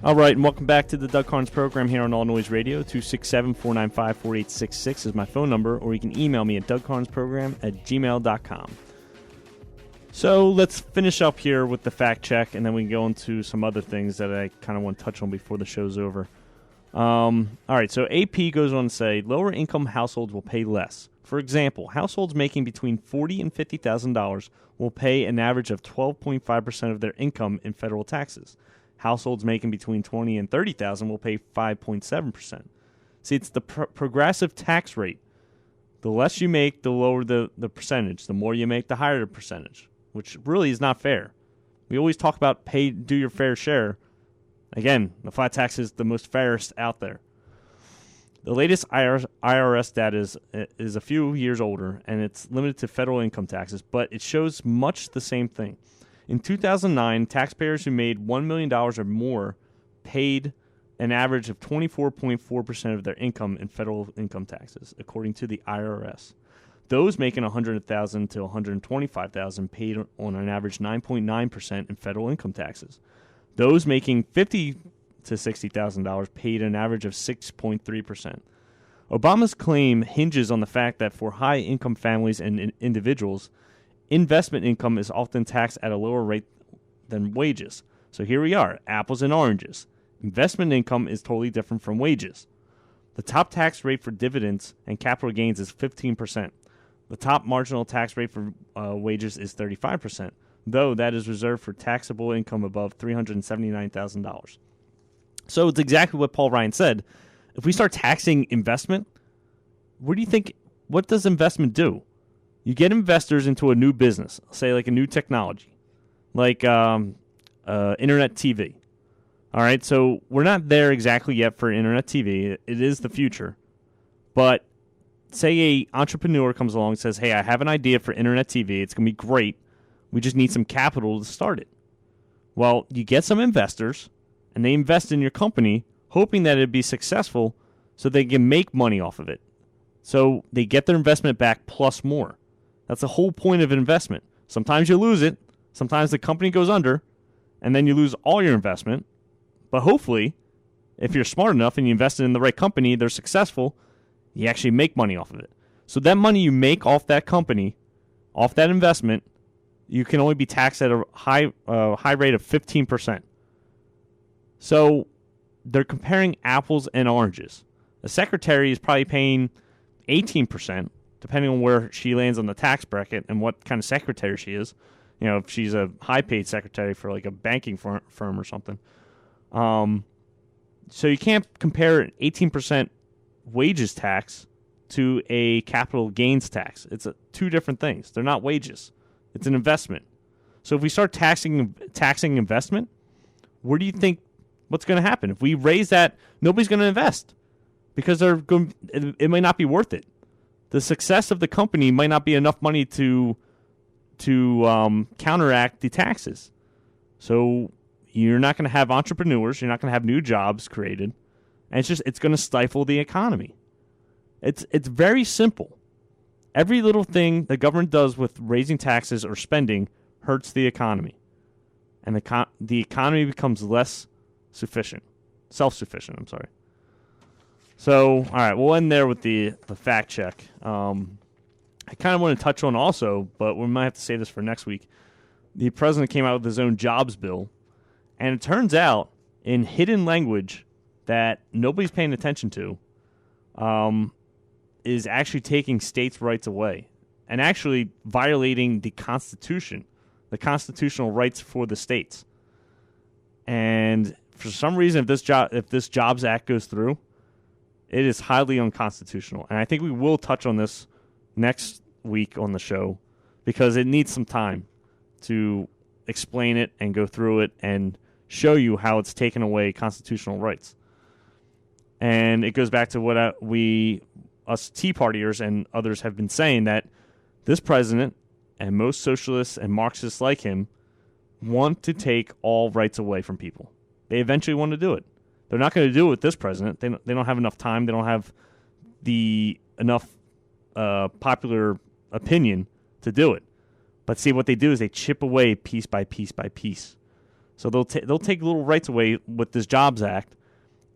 All right, and welcome back to the Doug Karns program here on All Noise Radio. 267-495-4866 is my phone number, or you can email me at dougkarnsprogram@gmail.com. So let's finish up here with the fact check, and then we can go into some other things that I kind of want to touch on before the show's over. All right, so AP goes on to say lower-income households will pay less. For example, households making between $40,000 and $50,000 will pay an average of 12.5% of their income in federal taxes. Households making between $20,000 and $30,000 will pay 5.7%. See, it's the progressive tax rate. The less you make, the lower the percentage. The more you make, the higher the percentage, which really is not fair. We always talk about do your fair share. Again, the flat tax is the most fairest out there. The latest IRS data is a few years older, and it's limited to federal income taxes, but it shows much the same thing. In 2009, taxpayers who made $1 million or more paid an average of 24.4% of their income in federal income taxes, according to the IRS. Those making $100,000 to $125,000 paid on an average 9.9% in federal income taxes. Those making $50,000 to $60,000 paid an average of 6.3%. Obama's claim hinges on the fact that for high-income families and individuals, investment income is often taxed at a lower rate than wages. So here we are, apples and oranges. Investment income is totally different from wages. The top tax rate for dividends and capital gains is 15%. The top marginal tax rate for wages is 35%, though that is reserved for taxable income above $379,000. So it's exactly what Paul Ryan said. If we start taxing investment, what does investment do? You get investors into a new business, say like a new technology, like internet TV. All right, so we're not there exactly yet for internet TV. It is the future. But say a entrepreneur comes along and says, hey, I have an idea for internet TV. It's going to be great. We just need some capital to start it. Well, you get some investors, and they invest in your company, hoping that it'd be successful so they can make money off of it. So they get their investment back plus more. That's the whole point of investment. Sometimes you lose it. Sometimes the company goes under, and then you lose all your investment. But hopefully, if you're smart enough and you invest in the right company, they're successful, you actually make money off of it. So that money you make off that company, off that investment, you can only be taxed at a high rate of 15%. So they're comparing apples and oranges. The secretary is probably paying 18%, depending on where she lands on the tax bracket and what kind of secretary she is. You know, if she's a high-paid secretary for like a banking firm or something. So you can't compare an 18% wages tax to a capital gains tax. It's two different things. They're not wages. It's an investment. So if we start taxing investment, where do you think what's going to happen? If we raise that, nobody's going to invest because it might not be worth it. The success of the company might not be enough money to counteract the taxes. So you're not going to have entrepreneurs. You're not going to have new jobs created. And it's going to stifle the economy. It's very simple. Every little thing the government does with raising taxes or spending hurts the economy. And the economy becomes less self-sufficient, I'm sorry. So, all right, we'll end there with the fact check. I kind of want to touch on also, but we might have to save this for next week. The president came out with his own jobs bill, and it turns out in hidden language that nobody's paying attention to is actually taking states' rights away and actually violating the Constitution, the constitutional rights for the states. And for some reason, if this Jobs Act goes through, it is highly unconstitutional. And I think we will touch on this next week on the show because it needs some time to explain it and go through it and show you how it's taken away constitutional rights. And it goes back to what us Tea Partiers and others have been saying, that this president and most socialists and Marxists like him want to take all rights away from people. They eventually want to do it. They're not going to do it with this president. They don't have enough time. They don't have enough popular opinion to do it. But see, what they do is they chip away piece by piece by piece. So they'll take little rights away with this Jobs Act,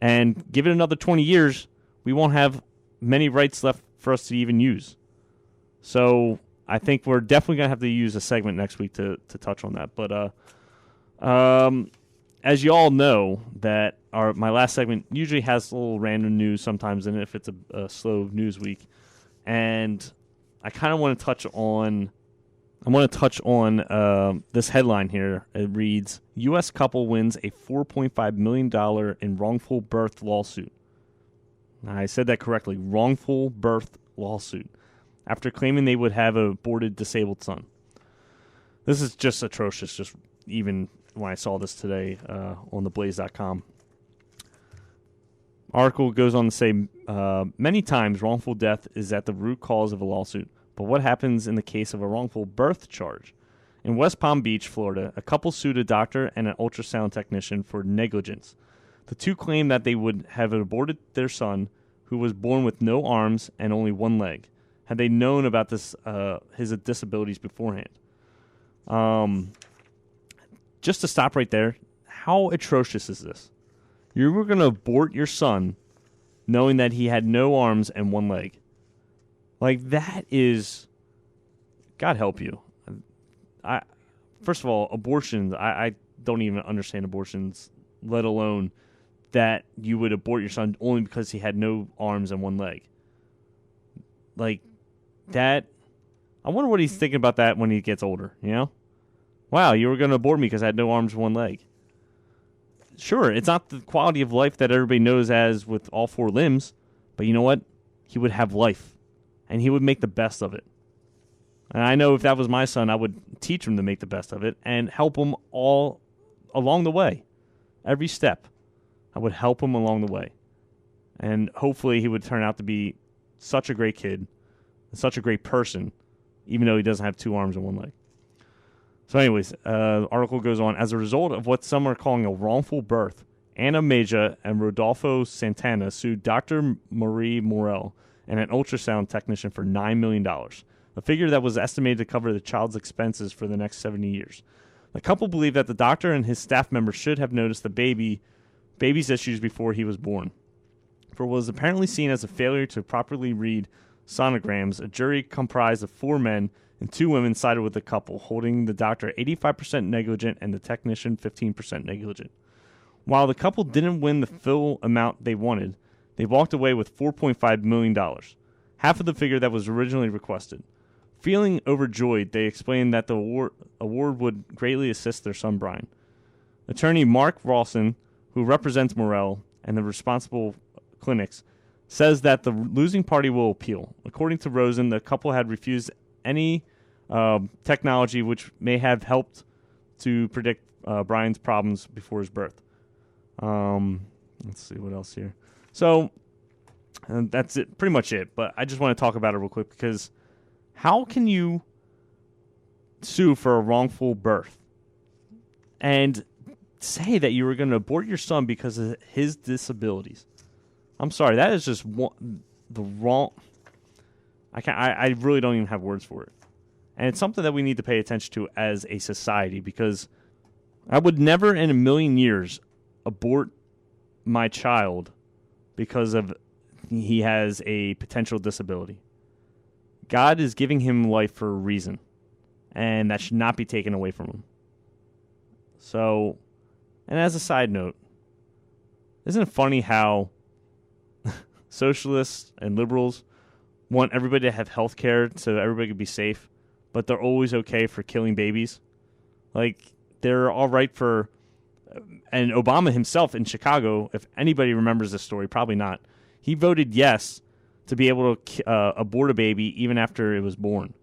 and give it another 20 years, we won't have many rights left for us to even use. So I think we're definitely going to have to use a segment next week to touch on that. But as you all know, that my last segment usually has a little random news sometimes in it if it's a slow news week. And I kind of want to touch on this headline here. It reads, U.S. couple wins a $4.5 million in wrongful birth lawsuit. Now, I said that correctly. Wrongful birth lawsuit. After claiming they would have an aborted disabled son. This is just atrocious, just even when I saw this today on theblaze.com. Article goes on to say, many times wrongful death is at the root cause of a lawsuit. But what happens in the case of a wrongful birth charge? In West Palm Beach, Florida, a couple sued a doctor and an ultrasound technician for negligence. The two claimed that they would have aborted their son, who was born with no arms and only one leg, had they known about his disabilities beforehand. Just to stop right there, how atrocious is this? You were going to abort your son knowing that he had no arms and one leg. Like, that is, God help you. First of all, abortions, I don't even understand abortions, let alone that you would abort your son only because he had no arms and one leg. Like, that, I wonder what he's thinking about that when he gets older, you know? Wow, you were going to abort me because I had no arms and one leg. Sure, it's not the quality of life that everybody knows as with all four limbs, but you know what? He would have life. And he would make the best of it. And I know if that was my son, I would teach him to make the best of it and help him all along the way. Every step, I would help him along the way. And hopefully he would turn out to be such a great kid, such a great person, even though he doesn't have two arms and one leg. So anyways, the article goes on. As a result of what some are calling a wrongful birth, Anna Meja and Rodolfo Santana sued Dr. Marie Morel and an ultrasound technician for $9 million, a figure that was estimated to cover the child's expenses for the next 70 years. The couple believed that the doctor and his staff members should have noticed the baby's issues before he was born. For what was apparently seen as a failure to properly read sonograms, a jury comprised of 4 men and 2 women sided with the couple, holding the doctor 85% negligent and the technician 15% negligent. While the couple didn't win the full amount they wanted, they walked away with $4.5 million, half of the figure that was originally requested. Feeling overjoyed, they explained that the award would greatly assist their son Brian. Attorney Mark Rawson, who represents Morel and the responsible clinics, says that the losing party will appeal. According to Rosen, the couple had refused any technology which may have helped to predict Brian's problems before his birth. Let's see what else here. So that's it, pretty much it. But I just want to talk about it real quick because how can you sue for a wrongful birth and say that you were going to abort your son because of his disabilities? I'm sorry, that is just the wrong. I really don't even have words for it, and it's something that we need to pay attention to as a society because I would never in a million years abort my child because of he has a potential disability. God is giving him life for a reason, and that should not be taken away from him. So, and as a side note, isn't it funny how socialists and liberals want everybody to have health care so everybody can be safe, but they're always okay for killing babies? Like, they're all right for... And Obama himself in Chicago, if anybody remembers this story, probably not, he voted yes to be able to abort a baby even after it was born.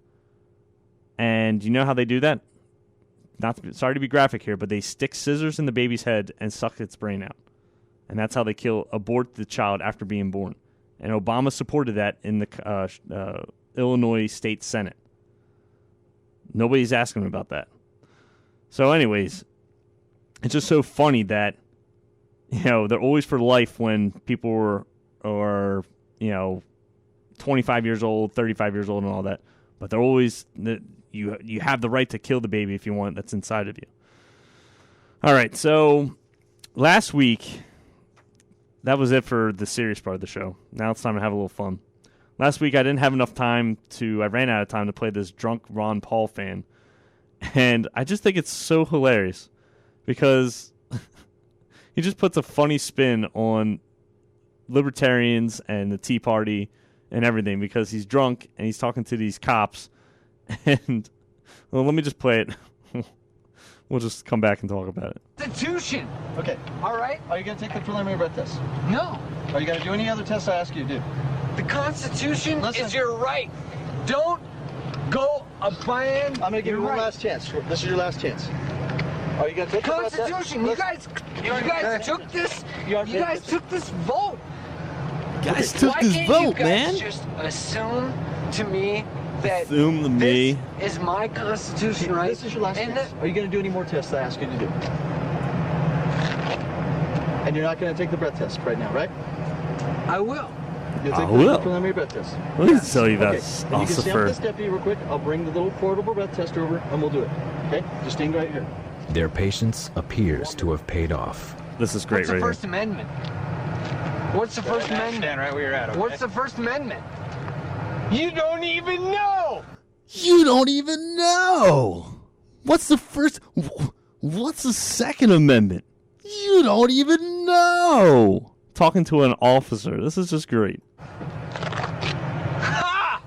And you know how they do that? Sorry to be graphic here, but they stick scissors in the baby's head and suck its brain out. And that's how they abort the child after being born. And Obama supported that in the Illinois State Senate. Nobody's asking him about that. So anyways, it's just so funny that, they're always for life when people are 25 years old, 35 years old and all that. But they're always, you have the right to kill the baby if you want that's inside of you. All right, so last week, that was it for the serious part of the show. Now it's time to have a little fun. Last week, I didn't have enough time I ran out of time to play this drunk Ron Paul fan. And I just think it's so hilarious because he just puts a funny spin on libertarians and the Tea Party and everything because he's drunk and he's talking to these cops. And, well, let me just play it. We'll just come back and talk about it. Constitution. Okay. All right. Are you going to take the preliminary breath test? No. Are you going to do any other tests I ask you to do? The Constitution Listen. is your right. Don't go above. I'm going to give you one last chance. This is your last chance. Are you going to take the breath test? Constitution. You guys took this. You guys took this vote. Guys took Why this can't vote, you guys man. just assume to me that Assume to me. this is my Constitution, right? This is your last And chance. Are you going to do any more tests I ask you to do? And you're not going to take the breath test right now, right? I will. You'll take I the will. preliminary breath test. Let me tell you Okay. that, And you can stand with Ossifer. this deputy real quick. I'll bring the little portable breath test over, and we'll do it. Okay? Just stand right here. Their patience appears to have paid off. This is great What's the right First here. Amendment? What's the First Amendment? Stand right where you're at, okay? What's the First Amendment? You don't even know. You don't even know. What's the Second Amendment? You don't even know. Talking to an officer. This is just great. Ha!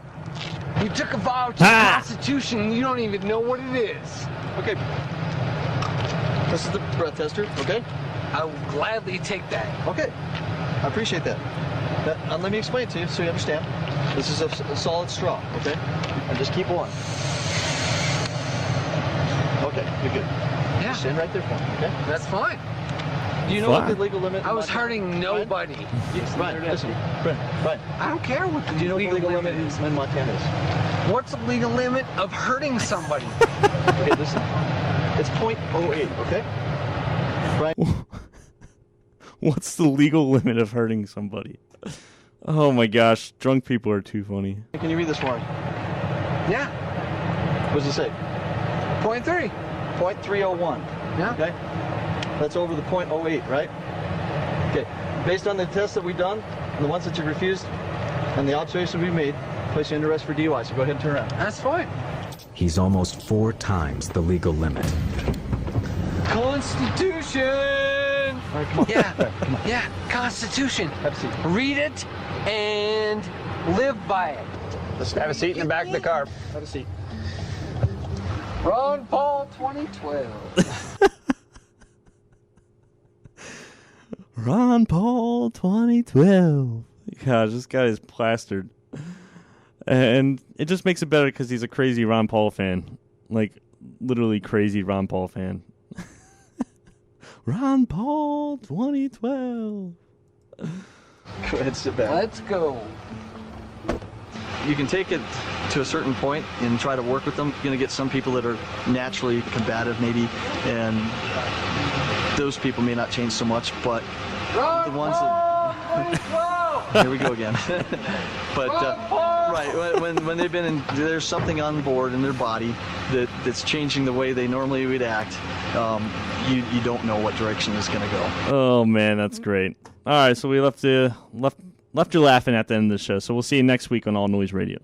You took a vow to the Ha! Constitution and you don't even know what it is. Okay. This is the breath tester, okay? I will gladly take that. Okay. I appreciate that. Let me explain it to you so you understand. This is a solid straw, okay? And just keep on. Okay, you're good. Yeah, Stand right there for me, okay? that's fine. Do you know what Fine. the legal limit? I was hurting nobody. Brian, listen. Brian, I don't care what the do you know what the legal limit is. in Montana is? What's the legal limit of hurting somebody? Okay, listen. It's .08, okay? Brian. What's the legal limit of hurting somebody? Oh my gosh, drunk people are too funny. Can you read this for me? Yeah, What does it say? .3. .301. Yeah. Okay? That's over the .08, right? Okay. Based on the tests that we've done, and the ones that you refused, and the observations we made, place you under arrest for DUI, so go ahead and turn around. That's fine. He's almost 4 times the legal limit. Constitution. All right, come on. Yeah, All right, come on. yeah, Constitution. Have a seat. Read it and live by it. Let's go. Have a seat in the back of the car. Have a seat. Ron Paul 2012. Ron Paul 2012. Gosh, this guy is plastered. And it just makes it better because he's a crazy Ron Paul fan. Like, literally crazy Ron Paul fan. Ron Paul 2012. Go ahead, sit back. Let's go. You can take it to a certain point and try to work with them. You're going to get some people that are naturally combative, maybe, and those people may not change so much, but Ron the ones that... Paul 2012. Here we go again. But right, when they've been in, there's something on board in their body that's changing the way they normally would act. You don't know what direction it's going to go. Oh, man, that's great. All right, so we left you laughing at the end of the show. So we'll see you next week on All Noise Radio.